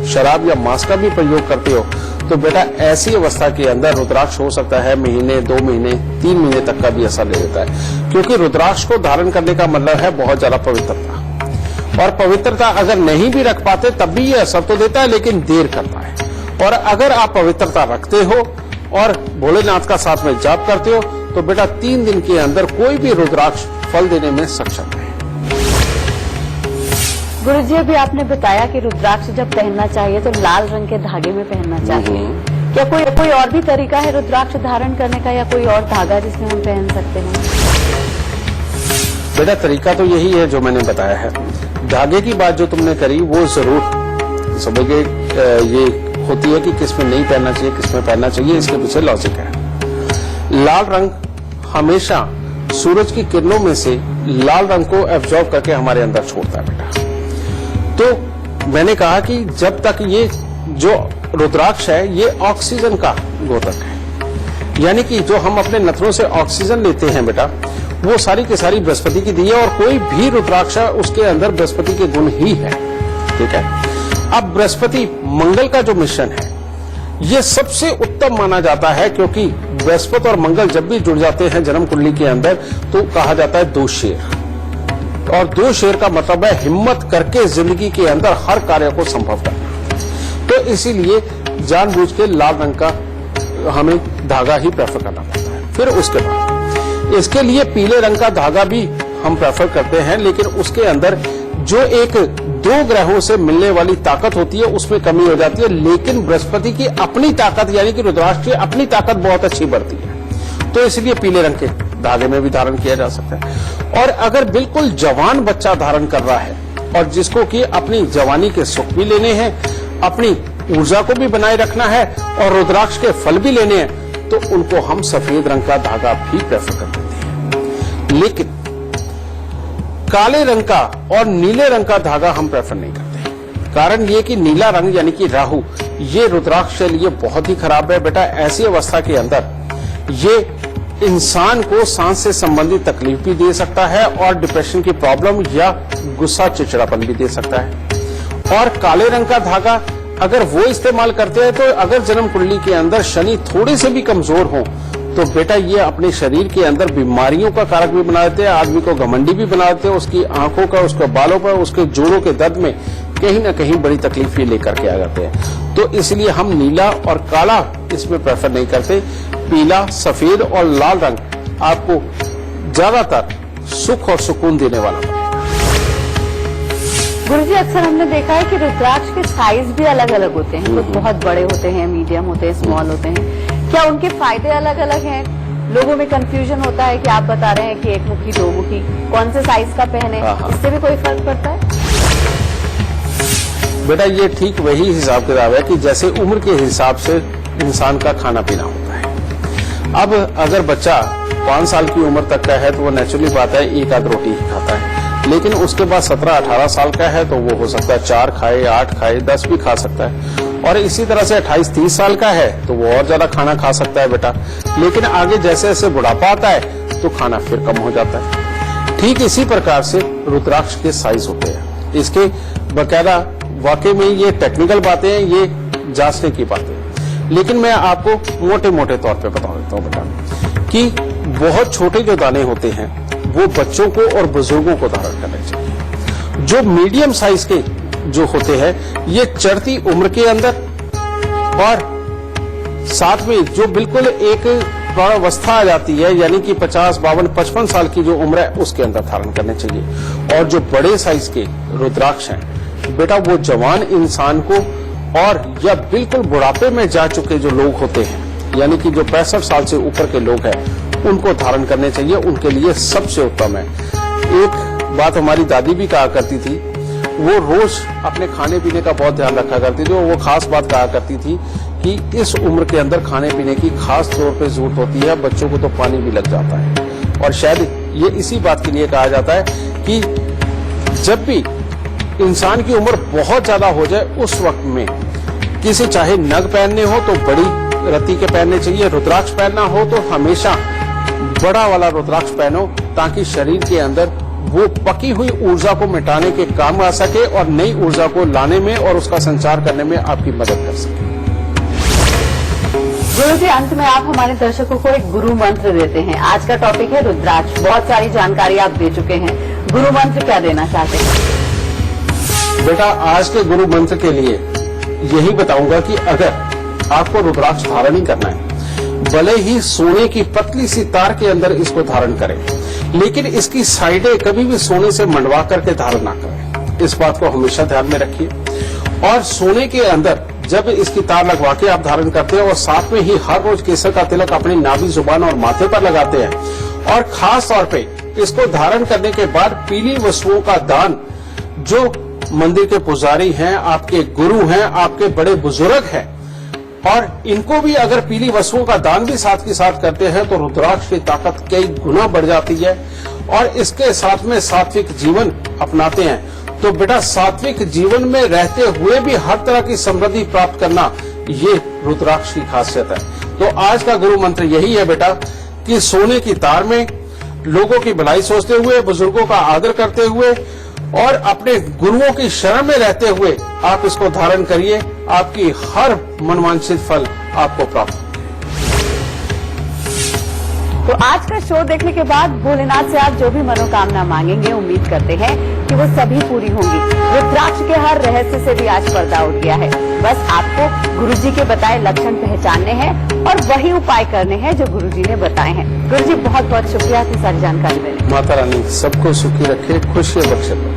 शराब या मांस का भी प्रयोग करते हो, तो बेटा ऐसी अवस्था के अंदर रुद्राक्ष हो सकता है महीने, 2 महीने, 3 महीने तक का भी असर ले लेता है। क्योंकि रुद्राक्ष को धारण करने का मतलब है बहुत ज्यादा पवित्रता, और पवित्रता अगर नहीं भी रख पाते तब भी ये असर तो देता है, लेकिन देर करता है। और अगर आप पवित्रता रखते हो और भोलेनाथ का साथ में जाप करते हो तो बेटा 3 दिन के अंदर कोई भी रुद्राक्ष फल देने में सक्षम है। गुरुजी, अभी आपने बताया कि रुद्राक्ष जब पहनना चाहिए तो लाल रंग के धागे में पहनना चाहिए। क्या कोई और भी तरीका है रुद्राक्ष धारण करने का, या कोई और धागा जिसमें हम पहन सकते हैं? बेटा, तरीका तो यही है जो मैंने बताया है। धागे की बात जो तुमने करी वो जरूर समझिए, ये होती है कि किसमें नहीं पहनना चाहिए, किसमें पहनना चाहिए, इसके पीछे लॉजिक है। लाल रंग हमेशा सूरज की किरणों में से लाल रंग को एब्जॉर्ब करके हमारे अंदर छोड़ता है बेटा। तो मैंने कहा कि जब तक ये जो रुद्राक्ष है ये ऑक्सीजन का गोतक है, यानी कि जो हम अपने नथनों से ऑक्सीजन लेते हैं बेटा, वो सारी की सारी बृहस्पति की दी है। और कोई भी रुद्राक्ष है उसके अंदर बृहस्पति के गुण ही है। ठीक है, अब बृहस्पति मंगल का जो मिश्रण है ये सबसे उत्तम माना जाता है, क्योंकि बृहस्पति और मंगल जब भी जुड़ जाते हैं जन्म कुंडली के अंदर तो कहा जाता है 2 शेर। और 2 शेर का मतलब है हिम्मत करके जिंदगी के अंदर हर कार्य को संभव करना। तो इसीलिए जानबूझ के लाल रंग का हमें धागा ही प्रेफर करना पड़ता है। फिर उसके बाद इसके लिए पीले रंग का धागा भी हम प्रेफर करते हैं, लेकिन उसके अंदर जो एक 2 ग्रहों से मिलने वाली ताकत होती है उसमें कमी हो जाती है। लेकिन बृहस्पति की अपनी ताकत यानी कि रुद्राक्ष की अपनी ताकत बहुत अच्छी बढ़ती है, तो इसलिए पीले रंग के धागे में भी धारण किया जा सकता है। और अगर बिल्कुल जवान बच्चा धारण कर रहा है और जिसको कि अपनी जवानी के सुख भी लेने हैं, अपनी ऊर्जा को भी बनाए रखना है और रुद्राक्ष के फल भी लेने हैं, तो उनको हम सफेद रंग का धागा भी प्रेफर कर देते हैं। लेकिन काले रंग का और नीले रंग का धागा हम प्रेफर नहीं करते। कारण ये कि नीला रंग यानी कि राहु, ये रुद्राक्ष के लिए बहुत ही खराब है बेटा। ऐसी अवस्था के अंदर ये इंसान को सांस से संबंधित तकलीफ भी दे सकता है और डिप्रेशन की प्रॉब्लम या गुस्सा चिड़चिड़ापन भी दे सकता है। और काले रंग का धागा अगर वो इस्तेमाल करते हैं तो अगर जन्म कुंडली के अंदर शनि थोड़े से भी कमजोर हो तो बेटा ये अपने शरीर के अंदर बीमारियों का कारक भी बना देते हैं, आदमी को घमंडी भी बना देते हैं, उसकी आंखों का, उसके बालों पर, उसके जोड़ों के दर्द में कहीं ना कहीं बड़ी तकलीफ ये लेकर के आ जाते हैं। तो इसलिए हम नीला और काला इसमें प्रेफर नहीं करते। पीला, सफेद और लाल रंग आपको ज्यादातर सुख और सुकून देने वाला। गुरुजी, अक्सर हमने देखा है कि रुद्राक्ष के साइज भी अलग अलग होते हैं, कुछ बहुत बड़े होते हैं, मीडियम होते हैं, स्मॉल होते हैं। क्या उनके फायदे अलग अलग हैं? लोगों में कंफ्यूजन होता है कि आप बता रहे हैं कि एक मुखी, दो मुखी, कौन से साइज का पहने, इससे भी कोई फर्क पड़ता है? बेटा ये ठीक वही हिसाब किताब है कि जैसे उम्र के हिसाब से इंसान का खाना पीना होता है। अब अगर बच्चा 5 साल की उम्र तक का है तो वो नेचुरली बात है एक आध रोटी ही खाता है, लेकिन उसके बाद 17-18 साल का है तो वो हो सकता है 4 खाए, 8 खाए, 10 भी खा सकता है। और इसी तरह से 28-30 साल का है तो वो और ज्यादा खाना खा सकता है बेटा। लेकिन आगे जैसे जैसे बुढ़ापा आता है तो खाना फिर कम हो जाता है। ठीक इसी प्रकार से रुद्राक्ष के साइज होते हैं। इसके बकायदा वाकई में ये टेक्निकल बातें हैं, ये जांचने की बातें। लेकिन मैं आपको मोटे मोटे तौर पे बता देता हूँ बेटा कि बहुत छोटे जो दाने होते हैं वो बच्चों को और बुजुर्गों को धारण करने चाहिए। जो मीडियम साइज के जो होते हैं ये चढ़ती उम्र के अंदर और साथ में जो बिल्कुल एक प्रौढ़ावस्था आ जाती है यानी कि 50, 52, 55 साल की जो उम्र है उसके अंदर धारण करने चाहिए। और जो बड़े साइज के रुद्राक्ष हैं बेटा वो जवान इंसान को और या बिल्कुल बुढ़ापे में जा चुके जो लोग होते हैं यानी कि जो 65 साल से ऊपर के लोग हैं उनको धारण करने चाहिए, उनके लिए सबसे उत्तम है। एक बात हमारी दादी भी कहा करती थी, वो रोज अपने खाने पीने का बहुत ध्यान रखा करती थी और वो खास बात कहा करती थी कि इस उम्र के अंदर खाने पीने की खास तौर पे जरूरत होती है, बच्चों को तो पानी भी लग जाता है। और शायद ये इसी बात के लिए कहा जाता है कि जब भी इंसान की उम्र बहुत ज्यादा हो जाए उस वक्त में किसी चाहे नग पहनने हो तो बड़ी रत्ती के पहनने चाहिए, रुद्राक्ष पहनना हो तो हमेशा बड़ा वाला रुद्राक्ष पहनो ताकि शरीर के अंदर वो पकी हुई ऊर्जा को मिटाने के काम आ सके और नई ऊर्जा को लाने में और उसका संचार करने में आपकी मदद कर सके। गुरु जी, अंत में आप हमारे दर्शकों को एक गुरु मंत्र देते हैं। आज का टॉपिक है रुद्राक्ष, बहुत सारी जानकारी आप दे चुके हैं, गुरु मंत्र क्या देना चाहते हैं? बेटा आज के गुरु मंत्र के लिए यही बताऊंगा कि अगर आपको रुद्राक्ष धारण ही करना है भले ही सोने की पतली सी तार के अंदर इसको धारण करें, लेकिन इसकी साइडें कभी भी सोने से मंडवा करके धारण ना करें। इस बात को हमेशा ध्यान में रखिए। और सोने के अंदर जब इसकी तार लगवा के आप धारण करते हैं और साथ में ही हर रोज केसर का तिलक अपनी नाभि, जुबान और माथे पर लगाते हैं और खास तौर पे इसको धारण करने के बाद पीली वस्तुओं का दान जो मंदिर के पुजारी हैं, आपके गुरु हैं, आपके बड़े बुजुर्ग हैं और इनको भी अगर पीली वस्तुओं का दान भी साथ के साथ करते हैं तो रुद्राक्ष की ताकत कई गुना बढ़ जाती है। और इसके साथ में सात्विक जीवन अपनाते हैं तो बेटा सात्विक जीवन में रहते हुए भी हर तरह की समृद्धि प्राप्त करना ये रुद्राक्ष की खासियत है। तो आज का गुरु मंत्र यही है बेटा कि सोने की तार में लोगों की भलाई सोचते हुए, बुजुर्गों का आदर करते हुए और अपने गुरुओं की शरण में रहते हुए आप इसको धारण करिए, आपकी हर मनवांछित फल आपको प्राप्त। तो आज का शो देखने के बाद भोलेनाथ से आप जो भी मनोकामना मांगेंगे उम्मीद करते हैं कि वो सभी पूरी होंगी। रुद्राक्ष के हर रहस्य से भी आज पर्दा उठ गया है। बस आपको गुरुजी के बताए लक्षण पहचानने हैं और वही उपाय करने हैं जो गुरुजी ने बताए हैं। गुरुजी बहुत बहुत शुक्रिया आपकी सारी जानकारी देने। माता रानी सबको सुखी रखे, खुशियां बख्शे।